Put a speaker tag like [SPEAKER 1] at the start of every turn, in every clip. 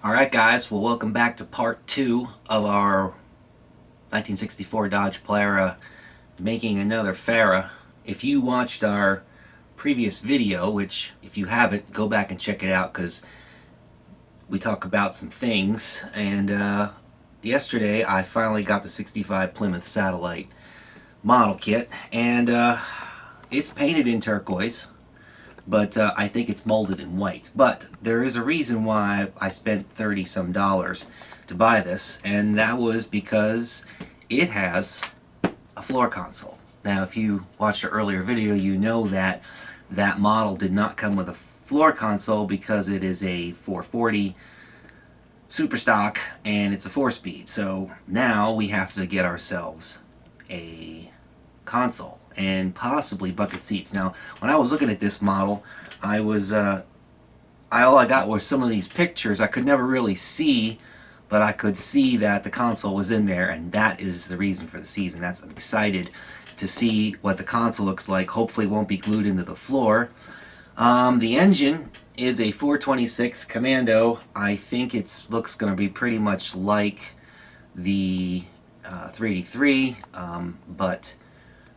[SPEAKER 1] Alright guys, well welcome back to part 2 of our 1964 Dodge Polara making another Farrah. If you watched our previous video, which if you haven't, go back and check it out because we talk about some things, and yesterday I finally got the 65 Plymouth Satellite model kit, and it's painted in turquoise. But I think it's molded in white. But there is a reason why I spent $30-some to buy this, and that was because it has a floor console. Now, if you watched an earlier video, you know that that model did not come with a floor console because it is a 440 super stock and it's a 4-speed. So now we have to get ourselves a console and possibly bucket seats. Now, when I was looking at this model, I was all I got were some of these pictures. I could never really see, but I could see that the console was in there, and that is the reason for the season. I'm excited to see what the console looks like. Hopefully it won't be glued into the floor. The engine is a 426 Commando. I think it looks going to be pretty much like the 383, but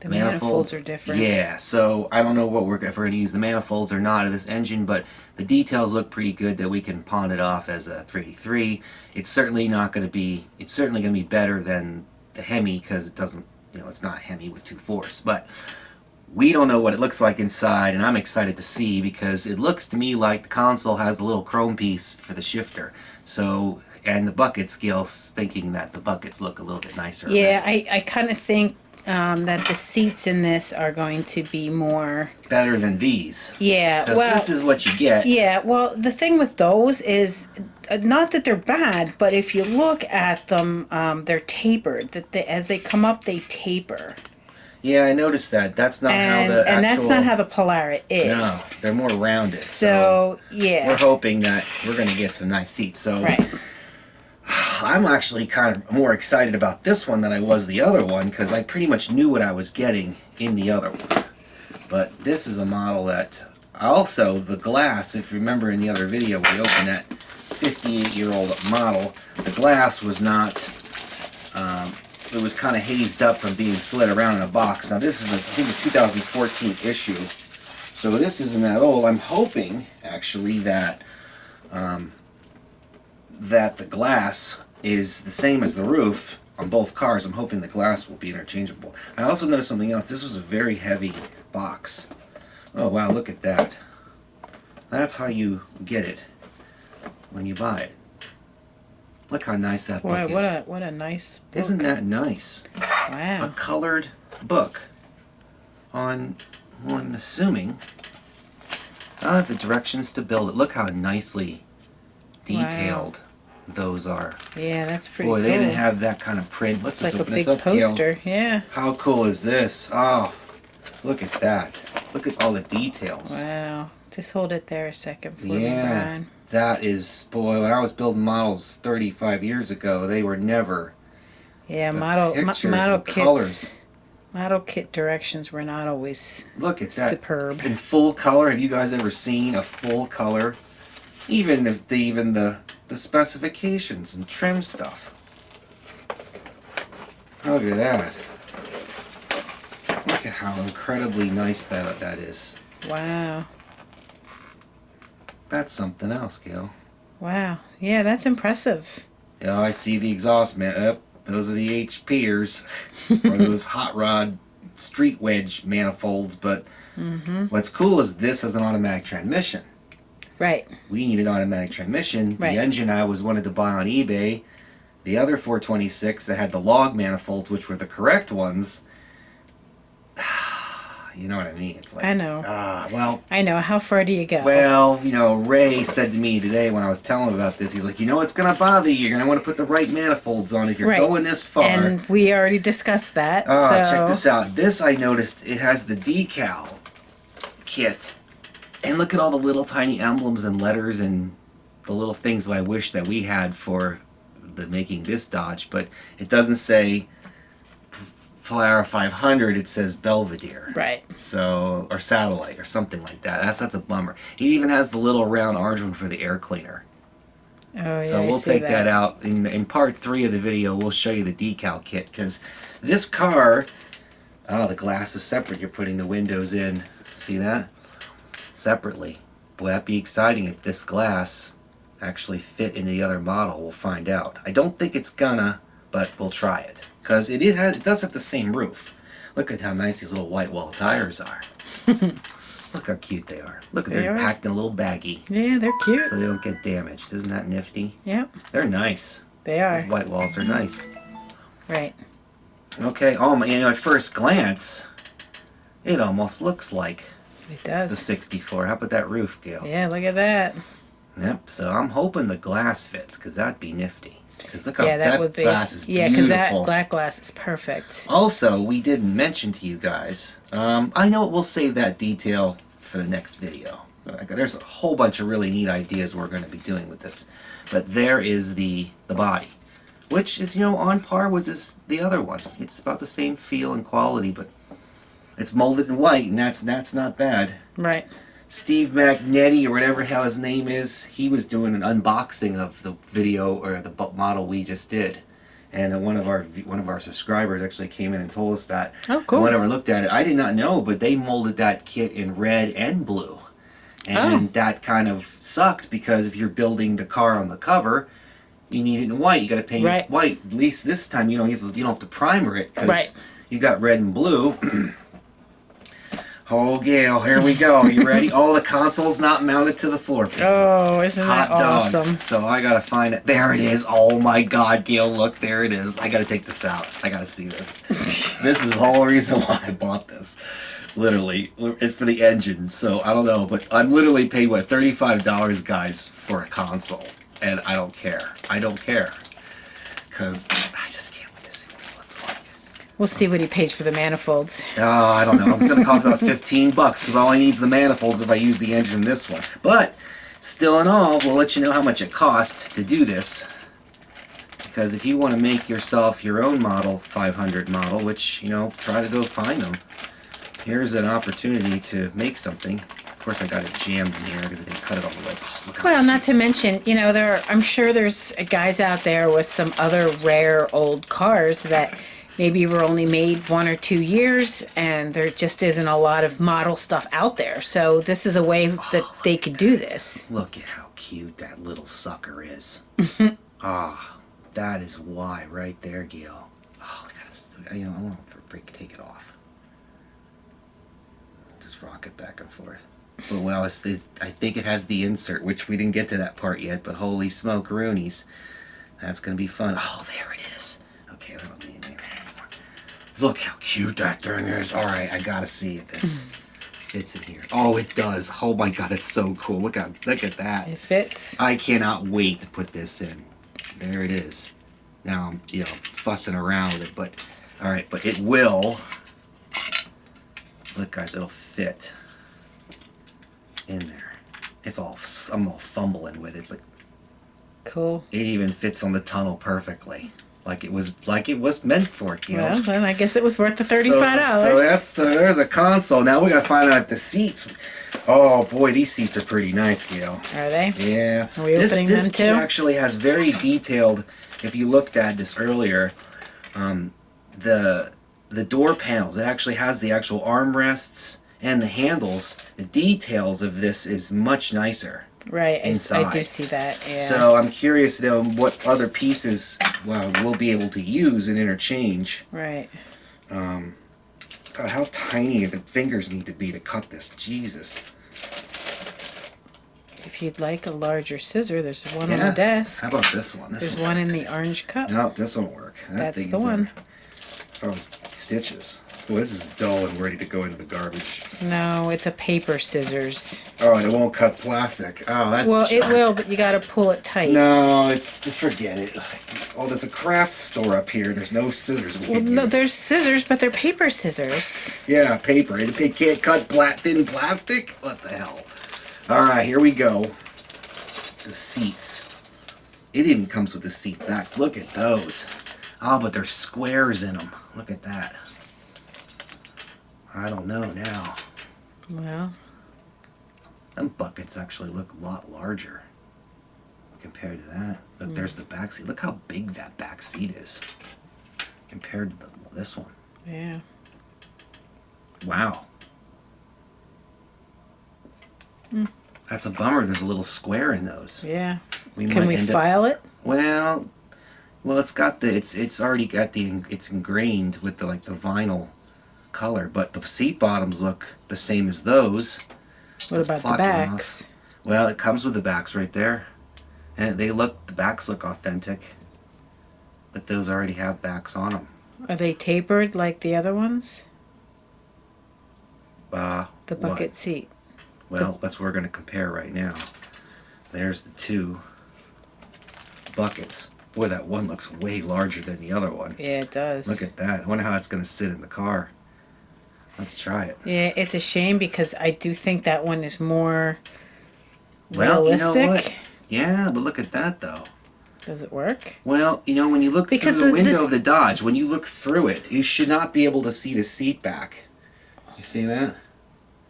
[SPEAKER 2] the manifolds are different.
[SPEAKER 1] Yeah, so I don't know if we're going to use the manifolds or not of this engine, but the details look pretty good that we can pawn it off as a 383. It's certainly not going to be. It's certainly going to be better than the Hemi because it doesn't. It's not Hemi with 2.4s, but we don't know what it looks like inside, and I'm excited to see because it looks to me like the console has a little chrome piece for the shifter. So, and the bucket scales, thinking that the buckets look a little bit nicer.
[SPEAKER 2] Yeah, I kind of think that the seats in this are going to be more
[SPEAKER 1] better than these.
[SPEAKER 2] Yeah,
[SPEAKER 1] because this is what you get.
[SPEAKER 2] Yeah, well, the thing with those is not that they're bad, but if you look at them, they're tapered. That as they come up, they taper.
[SPEAKER 1] Yeah, I noticed that. That's not how the
[SPEAKER 2] and that's not how the Polara is.
[SPEAKER 1] No, they're more rounded.
[SPEAKER 2] So yeah,
[SPEAKER 1] we're hoping that we're going to get some nice seats. So.
[SPEAKER 2] Right.
[SPEAKER 1] I'm actually kind of more excited about this one than I was the other one because I pretty much knew what I was getting in the other one. But this is a model that also, the glass, if you remember in the other video we opened that 58-year-old model, the glass was not, it was kind of hazed up from being slid around in a box. Now this is, I think, a 2014 issue, so this isn't that old. I'm hoping, actually, that that the glass is the same as the roof on both cars. I'm hoping the glass will be interchangeable. I also noticed something else. This was a very heavy box. Oh wow, look at that. That's how you get it when you buy it. Look how nice that book is.
[SPEAKER 2] What a nice book.
[SPEAKER 1] Isn't that nice?
[SPEAKER 2] Wow.
[SPEAKER 1] A colored book on, well, I'm assuming, the directions to build it. Look how nicely detailed those are.
[SPEAKER 2] Yeah, that's pretty cool.
[SPEAKER 1] Boy, they didn't have that kind of print. Let's just open this up.
[SPEAKER 2] It's like a big poster, yeah.
[SPEAKER 1] How cool is this? Oh, look at that. Look at all the details.
[SPEAKER 2] Wow. Just hold it there a second for me,
[SPEAKER 1] Yeah,
[SPEAKER 2] Brian.
[SPEAKER 1] that is, boy, when I was building models 35 years ago, they were never.
[SPEAKER 2] Yeah, model kit directions were not always
[SPEAKER 1] look at that.
[SPEAKER 2] Superb.
[SPEAKER 1] In full color. Have you guys ever seen a full color? Even the specifications and trim stuff. Look at that. Look at how incredibly nice that is.
[SPEAKER 2] Wow.
[SPEAKER 1] That's something else, Gail.
[SPEAKER 2] Wow. Yeah, that's impressive.
[SPEAKER 1] Yeah, I see the exhaust those are the HPers, or those hot rod street wedge manifolds, but what's cool is this has an automatic transmission.
[SPEAKER 2] Right.
[SPEAKER 1] We need an automatic transmission.
[SPEAKER 2] Right.
[SPEAKER 1] The engine I wanted to buy on eBay, the other 426 that had the log manifolds, which were the correct ones, you know what I mean? It's like,
[SPEAKER 2] I know.
[SPEAKER 1] Well,
[SPEAKER 2] I know. How far do you go?
[SPEAKER 1] Well, Ray said to me today when I was telling him about this, he's like, it's going to bother you. You're going to want to put the right manifolds on if you're going this far.
[SPEAKER 2] And we already discussed that.
[SPEAKER 1] Check this out. This, I noticed, it has the Decal Kit. And look at all the little tiny emblems and letters and the little things I wish that we had for making this Dodge. But it doesn't say Polara 500, it says Belvedere.
[SPEAKER 2] Right.
[SPEAKER 1] So, or Satellite or something like that. That's a bummer. It even has the little round orange one for the air cleaner.
[SPEAKER 2] Oh,
[SPEAKER 1] So
[SPEAKER 2] yeah, I
[SPEAKER 1] we'll
[SPEAKER 2] see
[SPEAKER 1] take that out. In part 3 of the video, we'll show you the decal kit, because this car, oh, the glass is separate. You're putting the windows in. See that? Separately. Boy, that'd be exciting if this glass actually fit in the other model. We'll find out. I don't think it's gonna, but we'll try it. Because it does have the same roof. Look at how nice these little white wall tires are. Look how cute they are. Look, they're packed in a little baggie.
[SPEAKER 2] Yeah, they're cute.
[SPEAKER 1] So they don't get damaged. Isn't that nifty?
[SPEAKER 2] Yep.
[SPEAKER 1] They're nice.
[SPEAKER 2] They are.
[SPEAKER 1] The white walls are nice.
[SPEAKER 2] Right.
[SPEAKER 1] Okay, oh my, at first glance, it almost looks like
[SPEAKER 2] It does.
[SPEAKER 1] the 64. How about that roof, Gail?
[SPEAKER 2] Yeah, look at that.
[SPEAKER 1] Yep, so I'm hoping the glass fits, because that'd be nifty. Because look how
[SPEAKER 2] Yeah, that
[SPEAKER 1] that
[SPEAKER 2] would be.
[SPEAKER 1] glass is
[SPEAKER 2] Yeah, because that
[SPEAKER 1] beautiful.
[SPEAKER 2] black glass is perfect.
[SPEAKER 1] Also, we didn't mention to you guys, I know we'll save that detail for the next video. There's a whole bunch of really neat ideas we're going to be doing with this. But there is the body, which is, on par with the other one. It's about the same feel and quality, but it's molded in white, and that's not bad.
[SPEAKER 2] Right.
[SPEAKER 1] Steve Magnetti, or whatever hell his name is, he was doing an unboxing of the video or the model we just did, and one of our subscribers actually came in and told us that.
[SPEAKER 2] Oh, cool.
[SPEAKER 1] And whenever I looked at it, I did not know, but they molded that kit in red and blue, and that kind of sucked, because if you're building the car on the cover, you need it in white. You got to paint it white. At least this time you don't have to primer it, because you got red and blue. Oh, Gail, here we go. You ready? Oh, the console's not mounted to the floor.
[SPEAKER 2] Oh, isn't that awesome?
[SPEAKER 1] So I gotta find it. There it is. Oh my God, Gail, look, there it is. I gotta take this out. I gotta see this. This is the whole reason why I bought this. Literally, it's for the engine. So I don't know, but I'm literally paid, what, $35, guys, for a console. And I don't care. I don't care. Because I just can't wait to see what this looks like.
[SPEAKER 2] We'll see what he pays for the manifolds.
[SPEAKER 1] Oh, I don't know. It's going to cost about $15, because all I need is the manifolds if I use the engine in this one. But, still in all, we'll let you know how much it costs to do this. Because if you want to make yourself your own model, 500 model, which, try to go find them. Here's an opportunity to make something. Of course, I got it jammed in here because I didn't cut it all the way. Oh,
[SPEAKER 2] Well, not to mention, I'm sure there's guys out there with some other rare old cars that maybe were only made 1 or 2 years, and there just isn't a lot of model stuff out there. So this is a way that they could do this.
[SPEAKER 1] Look at how cute that little sucker is. That is why right there, Gail. Oh, I want to take it off. Just rock it back and forth. But I think it has the insert, which we didn't get to that part yet, but holy smoke roonies. That's going to be fun. Oh, there it is. Okay, I don't need anything anymore. Look how cute that thing is. All right, I got to see it. This fits in here. Oh, it does. Oh my God, it's so cool. Look at that.
[SPEAKER 2] It fits.
[SPEAKER 1] I cannot wait to put this in. There it is. Now I'm, fussing around with it, but all right, but it will. Look, guys, it'll fit in there. I'm all fumbling with it, but
[SPEAKER 2] Cool.
[SPEAKER 1] it even fits on the tunnel perfectly, like it was meant for it.
[SPEAKER 2] Well, then I guess it was worth the $35.
[SPEAKER 1] So there's a console. Now we gotta find out if the seats. Oh boy, these seats are pretty nice, Gail.
[SPEAKER 2] Are they?
[SPEAKER 1] Yeah.
[SPEAKER 2] Are we opening
[SPEAKER 1] this
[SPEAKER 2] them too?
[SPEAKER 1] kit actually has very detailed. If you looked at this earlier, the door panels. It actually has the actual armrests and the handles. The details of this is much nicer.
[SPEAKER 2] Right,
[SPEAKER 1] inside.
[SPEAKER 2] I do see that, yeah.
[SPEAKER 1] So I'm curious though what other pieces we'll be able to use and interchange.
[SPEAKER 2] Right.
[SPEAKER 1] God, how tiny the fingers need to be to cut this. Jesus.
[SPEAKER 2] If you'd like a larger scissor, there's one on the desk.
[SPEAKER 1] How about this one?
[SPEAKER 2] There's one in the orange cup.
[SPEAKER 1] No, this won't work.
[SPEAKER 2] That's the one.
[SPEAKER 1] Oh, stitches. Boy, this is dull and ready to go into the garbage.
[SPEAKER 2] No, it's a paper scissors.
[SPEAKER 1] Oh, and it won't cut plastic. Oh, that's...
[SPEAKER 2] Well, it will, but you gotta pull it tight.
[SPEAKER 1] No, forget it. Oh, there's a craft store up here. There's no scissors we can
[SPEAKER 2] No,
[SPEAKER 1] use.
[SPEAKER 2] there's scissors, but they're paper scissors.
[SPEAKER 1] Yeah, paper. They can't cut thin plastic? What the hell? All right, here we go. The seats. It even comes with the seat backs. Look at those. Oh, but there's squares in them. Look at that. I don't know now.
[SPEAKER 2] Well,
[SPEAKER 1] Them buckets actually look a lot larger. compared to that. Look, there's the back seat. Look how big that back seat is compared to this one.
[SPEAKER 2] Yeah.
[SPEAKER 1] Wow. That's a bummer. There's a little square in those.
[SPEAKER 2] Yeah.
[SPEAKER 1] We
[SPEAKER 2] Can we file it?
[SPEAKER 1] Well, it's got the it's already got the it's ingrained with the like the vinyl color, but the seat bottoms look the same as those.
[SPEAKER 2] What
[SPEAKER 1] Let's
[SPEAKER 2] about the
[SPEAKER 1] pluck them
[SPEAKER 2] backs?
[SPEAKER 1] off. Well, it comes with the backs right there, and the backs look authentic, but those already have backs on them.
[SPEAKER 2] Are they tapered like the other ones? The bucket
[SPEAKER 1] What?
[SPEAKER 2] seat.
[SPEAKER 1] Well, that's what we're going to compare right now. There's the two buckets. Boy, that one looks way larger than the other one.
[SPEAKER 2] Yeah, it does.
[SPEAKER 1] Look at that. I wonder how that's going to sit in the car. Let's try it.
[SPEAKER 2] Yeah, it's a shame because I do think that one is more
[SPEAKER 1] Well,
[SPEAKER 2] realistic.
[SPEAKER 1] you know what? Yeah, but look at that, though.
[SPEAKER 2] Does it work?
[SPEAKER 1] Well, you know, when you look
[SPEAKER 2] Because
[SPEAKER 1] through the window
[SPEAKER 2] this-
[SPEAKER 1] of the Dodge, when you look through it, you should not be able to see the seat back. You see that?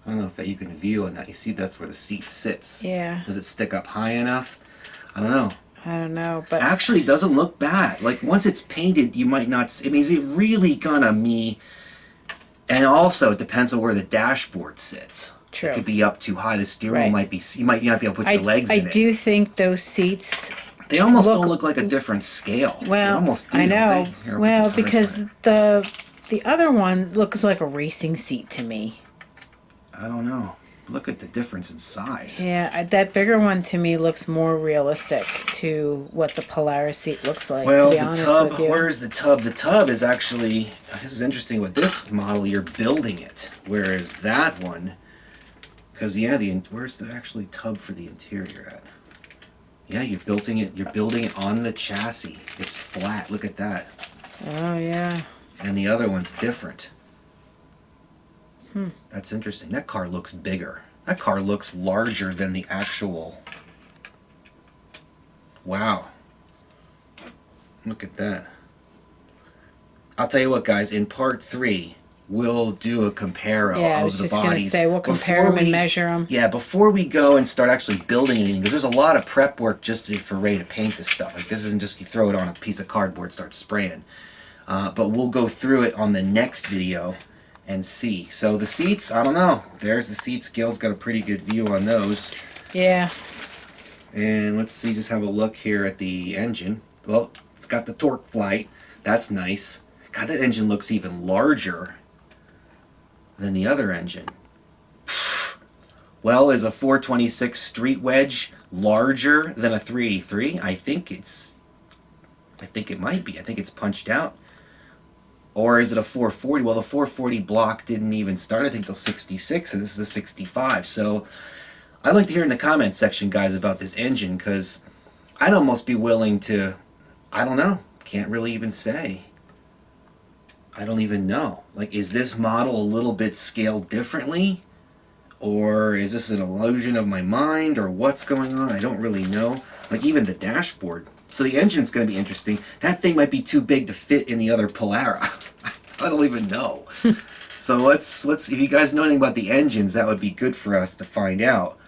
[SPEAKER 1] I don't know if that you can view on that. You see that's where the seat sits.
[SPEAKER 2] Yeah.
[SPEAKER 1] Does it stick up high enough? I don't know.
[SPEAKER 2] I don't know, but
[SPEAKER 1] Actually, it doesn't look bad. Like, once it's painted, you might not see. I mean, is it really gonna me? And also, it depends on where the dashboard sits.
[SPEAKER 2] True.
[SPEAKER 1] It could be up too high. The steering wheel
[SPEAKER 2] Right.
[SPEAKER 1] might be. You might not be able to put your legs
[SPEAKER 2] I
[SPEAKER 1] in it.
[SPEAKER 2] do think those seats.
[SPEAKER 1] They almost
[SPEAKER 2] look-
[SPEAKER 1] don't look like a different scale. They
[SPEAKER 2] Well,
[SPEAKER 1] almost do,
[SPEAKER 2] I
[SPEAKER 1] don't
[SPEAKER 2] know.
[SPEAKER 1] they? Here, I'll put
[SPEAKER 2] Well,
[SPEAKER 1] the cars
[SPEAKER 2] because
[SPEAKER 1] back.
[SPEAKER 2] the other one looks like a racing seat to me.
[SPEAKER 1] I don't know. Look at the difference in size.
[SPEAKER 2] Yeah, that bigger one to me looks more realistic to what the Polaris seat looks like.
[SPEAKER 1] Well,
[SPEAKER 2] to be
[SPEAKER 1] the
[SPEAKER 2] honest
[SPEAKER 1] tub,
[SPEAKER 2] with you.
[SPEAKER 1] where's the tub? The tub is actually, this is interesting with this model, you're building it. Whereas that one, because yeah, where's the actually tub for the interior at? Yeah, you're building it on the chassis. It's flat, look at that.
[SPEAKER 2] Oh yeah.
[SPEAKER 1] And the other one's different. That's interesting. That car looks bigger. That car looks larger than the actual. Wow. Look at that. I'll tell you what, guys, in part 3, we'll do a compare
[SPEAKER 2] Yeah, I
[SPEAKER 1] of
[SPEAKER 2] was
[SPEAKER 1] the
[SPEAKER 2] just going to
[SPEAKER 1] bodies.
[SPEAKER 2] say, we'll compare
[SPEAKER 1] Before
[SPEAKER 2] them and
[SPEAKER 1] we-
[SPEAKER 2] measure them.
[SPEAKER 1] Yeah, before we go and start actually building anything, because there's a lot of prep work just for Ray to paint this stuff. Like, this isn't just you throw it on a piece of cardboard, start spraying. But we'll go through it on the next video and see. So the seats, I don't know. There's the seats. Gail's got a pretty good view on those.
[SPEAKER 2] Yeah.
[SPEAKER 1] And let's see, just have a look here at the engine. Well, it's got the torque flight. That's nice. God, that engine looks even larger than the other engine. Well, is a 426 street wedge larger than a 383? I think it might be. I think it's punched out. Or is it a 440? Well, the 440 block didn't even start, I think, till 66, and this is a 65. So I'd like to hear in the comments section, guys, about this engine, because I'd almost be willing to, I don't know, can't really even say. I don't even know. Like, is this model a little bit scaled differently? Or is this an illusion of my mind? Or what's going on? I don't really know. Like, even the dashboard. So the engine's going to be interesting. That thing might be too big to fit in the other Polara. I don't even know. So let's if you guys know anything about the engines, that would be good for us to find out.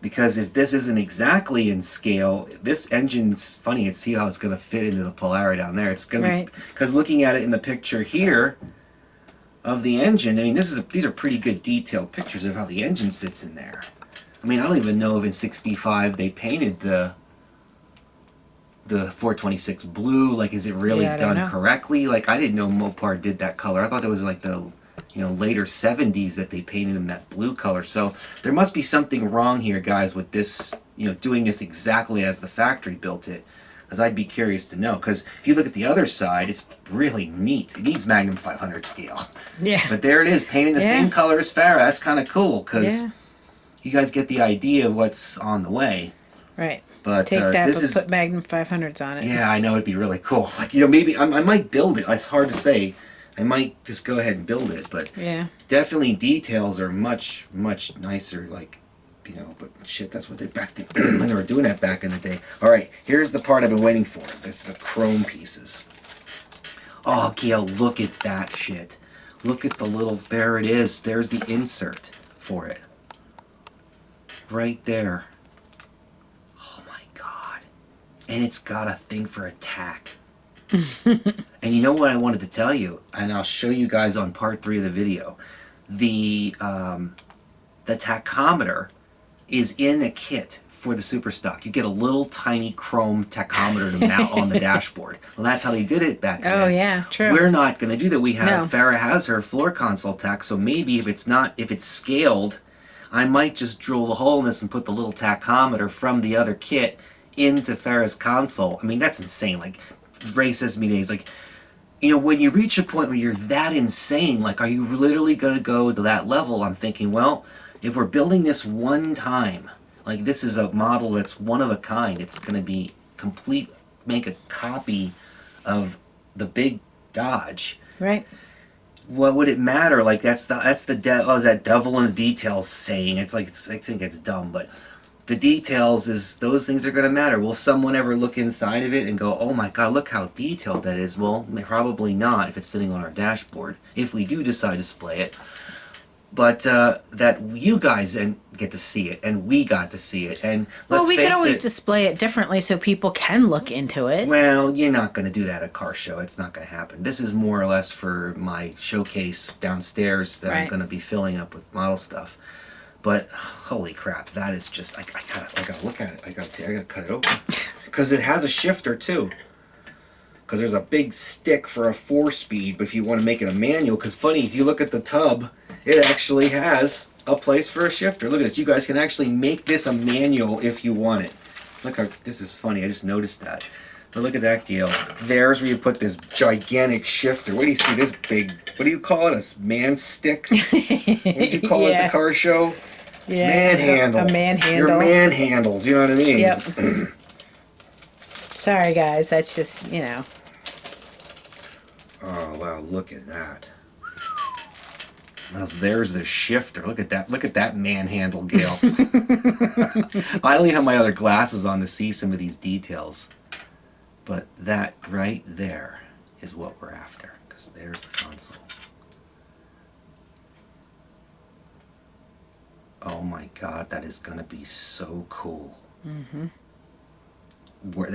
[SPEAKER 1] Because if this isn't exactly in scale, this engine's funny. And see how it's going to fit into the Polara down there. It's going
[SPEAKER 2] Right.
[SPEAKER 1] to because looking at it in the picture here of the engine, I mean, these are pretty good detailed pictures of how the engine sits in there. I mean, I don't even know if in '65 they painted the 426 blue. Like, is it really
[SPEAKER 2] Yeah, I don't
[SPEAKER 1] done
[SPEAKER 2] know.
[SPEAKER 1] correctly? Like, I didn't know Mopar did that color. I thought that was like the later 70s that they painted him that blue color. So there must be something wrong here, guys, with this, doing this exactly as the factory built it. Because I'd be curious to know. Because if you look at the other side, it's really neat. It needs Magnum 500 scale.
[SPEAKER 2] Yeah.
[SPEAKER 1] But there it is, painting the same color as Farrah. That's kind of cool, because
[SPEAKER 2] Yeah.
[SPEAKER 1] you guys get the idea of what's on the way.
[SPEAKER 2] Right.
[SPEAKER 1] But
[SPEAKER 2] Take that,
[SPEAKER 1] this
[SPEAKER 2] but
[SPEAKER 1] is,
[SPEAKER 2] put Magnum 500s on it.
[SPEAKER 1] yeah, I know, it'd be really cool. Like, maybe I might build it. It's hard to say. I might just go ahead and build it, but
[SPEAKER 2] Yeah.
[SPEAKER 1] definitely details are much, much nicer, like, but shit, that's what they when they were doing that back in the day. All right, here's the part I've been waiting for. That's the chrome pieces. Oh, Gail, look at that shit. Look at the little, there it is. There's the insert for it. Right there. Oh my God. and it's got a thing for a tack. And you know what I wanted to tell you, and I'll show you guys on part 3 of the video. The tachometer is in a kit for the super stock. You get a little tiny chrome tachometer to mount on the dashboard. Well, that's how they did it back then.
[SPEAKER 2] Oh yeah, true.
[SPEAKER 1] We're not going to do that. We have
[SPEAKER 2] No.
[SPEAKER 1] Farrah has her floor console tach, so maybe if it's scaled, I might just drill the hole in this and put the little tachometer from the other kit into Farrah's console. I mean, that's insane. Like, Ray says to me days, like, you know, when you reach a point where you're that insane, like, are you literally going to go to that level? I'm thinking, well, if we're building this one time, like, this is a model that's one of a kind. It's going to be complete, make a copy of the big Dodge.
[SPEAKER 2] Right.
[SPEAKER 1] What would it matter? Like, that's that devil in the details saying. It's like, I think it's dumb, but the details is, those things are going to matter. Will someone ever look inside of it and go, oh my god, look how detailed that is? Well, probably not if it's sitting on our dashboard, if we do decide to display it. But that you guys get to see it, and we got to see it. And
[SPEAKER 2] Well,
[SPEAKER 1] let's
[SPEAKER 2] we
[SPEAKER 1] face
[SPEAKER 2] could always
[SPEAKER 1] it,
[SPEAKER 2] display it differently so people can look into it.
[SPEAKER 1] well, you're not going to do that at a car show. It's not going to happen. This is more or less for my showcase downstairs that I'm
[SPEAKER 2] Right.
[SPEAKER 1] going to be filling up with model stuff. But holy crap, that is just, I gotta look at it. I gotta cut it open because it has a shifter too. Because there's a big stick for a 4-speed, but if you want to make it a manual, because funny, if you look at the tub, it actually has a place for a shifter. Look at this. You guys can actually make this a manual if you want it. Look how, this is funny. I just noticed that. But look at that, Gail. There's where you put this gigantic shifter. What do you see? This big, what do you call it? A man stick? What did you call it at
[SPEAKER 2] Yeah.
[SPEAKER 1] the car show?
[SPEAKER 2] Yeah.
[SPEAKER 1] Manhandle.
[SPEAKER 2] A manhandle.
[SPEAKER 1] Your manhandles, you know what I mean?
[SPEAKER 2] Yep. Sorry, guys. That's just, you know.
[SPEAKER 1] Oh, wow. Look at that. There's the shifter. Look at that. Look at that manhandle, Gail. I don't even have my other glasses on to see some of these details. But that right there is what we're after. Because there's the console. Oh my god, that is going to be so cool. Mm-hmm.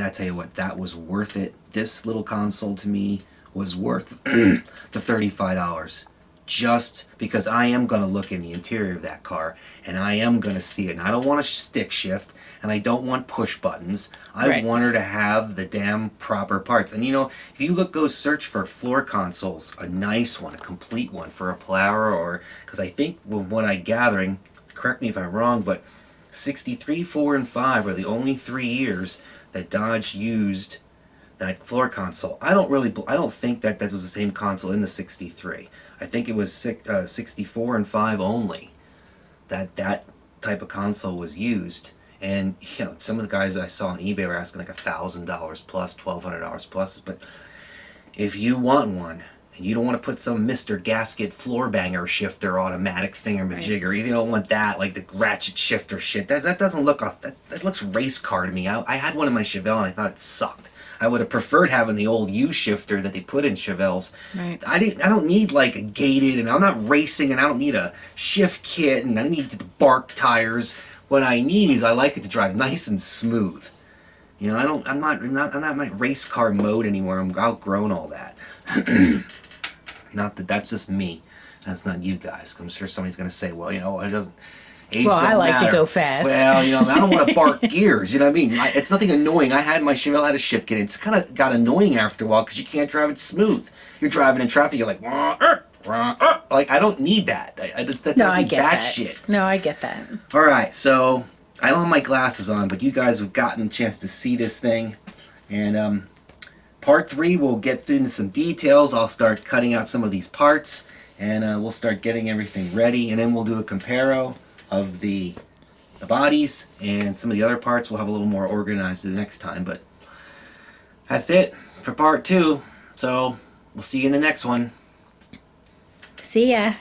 [SPEAKER 1] I tell you what, that was worth it. This little console to me was worth the $35. Just because I am going to look in the interior of that car and I am going to see it. And I don't want a stick shift and I don't want push buttons. I
[SPEAKER 2] Right.
[SPEAKER 1] want her to have the damn proper parts. And you know, if you go search for floor consoles, a nice one, a complete one for a Polara, or, because I think with what I'm gathering, correct me if I'm wrong, but 63, 4, and 5 are the only 3 years that Dodge used that floor console. I don't think that was the same console in the 63. I think it was 64 and 5 only that type of console was used. And you know, some of the guys I saw on eBay were asking like $1,000 plus, $1,200 plus. But if you want one, and you don't want to put some Mr. Gasket floor banger shifter automatic thingamajigger,
[SPEAKER 2] Right.
[SPEAKER 1] you don't want that, like the ratchet shifter shit. That doesn't look off. That looks race car to me. I had one in my Chevelle and I thought it sucked. I would have preferred having the old U shifter that they put in Chevelles.
[SPEAKER 2] Right.
[SPEAKER 1] I don't need like a gated, and I'm not racing, and I don't need a shift kit, and I don't need the bark tires. What I need is I like it to drive nice and smooth. You know, I'm not in my race car mode anymore. I'm outgrown all that. Not that that's just me. That's not you guys. I'm sure somebody's gonna say, well, you know, it doesn't. Age
[SPEAKER 2] Well,
[SPEAKER 1] don't
[SPEAKER 2] I like to
[SPEAKER 1] matter.
[SPEAKER 2] go fast.
[SPEAKER 1] Well, you know, I don't want to bark gears. You know what I mean? It's nothing annoying. My Chevelle had a shift kit. It's kind of got annoying after a while because you can't drive it smooth. You're driving in traffic. You're like, like I don't need that. That's
[SPEAKER 2] No, I
[SPEAKER 1] bad
[SPEAKER 2] get that.
[SPEAKER 1] shit.
[SPEAKER 2] No, I get that.
[SPEAKER 1] All right, so I don't have my glasses on, but you guys have gotten a chance to see this thing, and part 3 we'll get into some details. I'll start cutting out some of these parts, and we'll start getting everything ready, and then we'll do a comparo of the bodies and some of the other parts. We'll have a little more organized the next time, but that's it for part 2. So we'll see you in the next one.
[SPEAKER 2] See ya.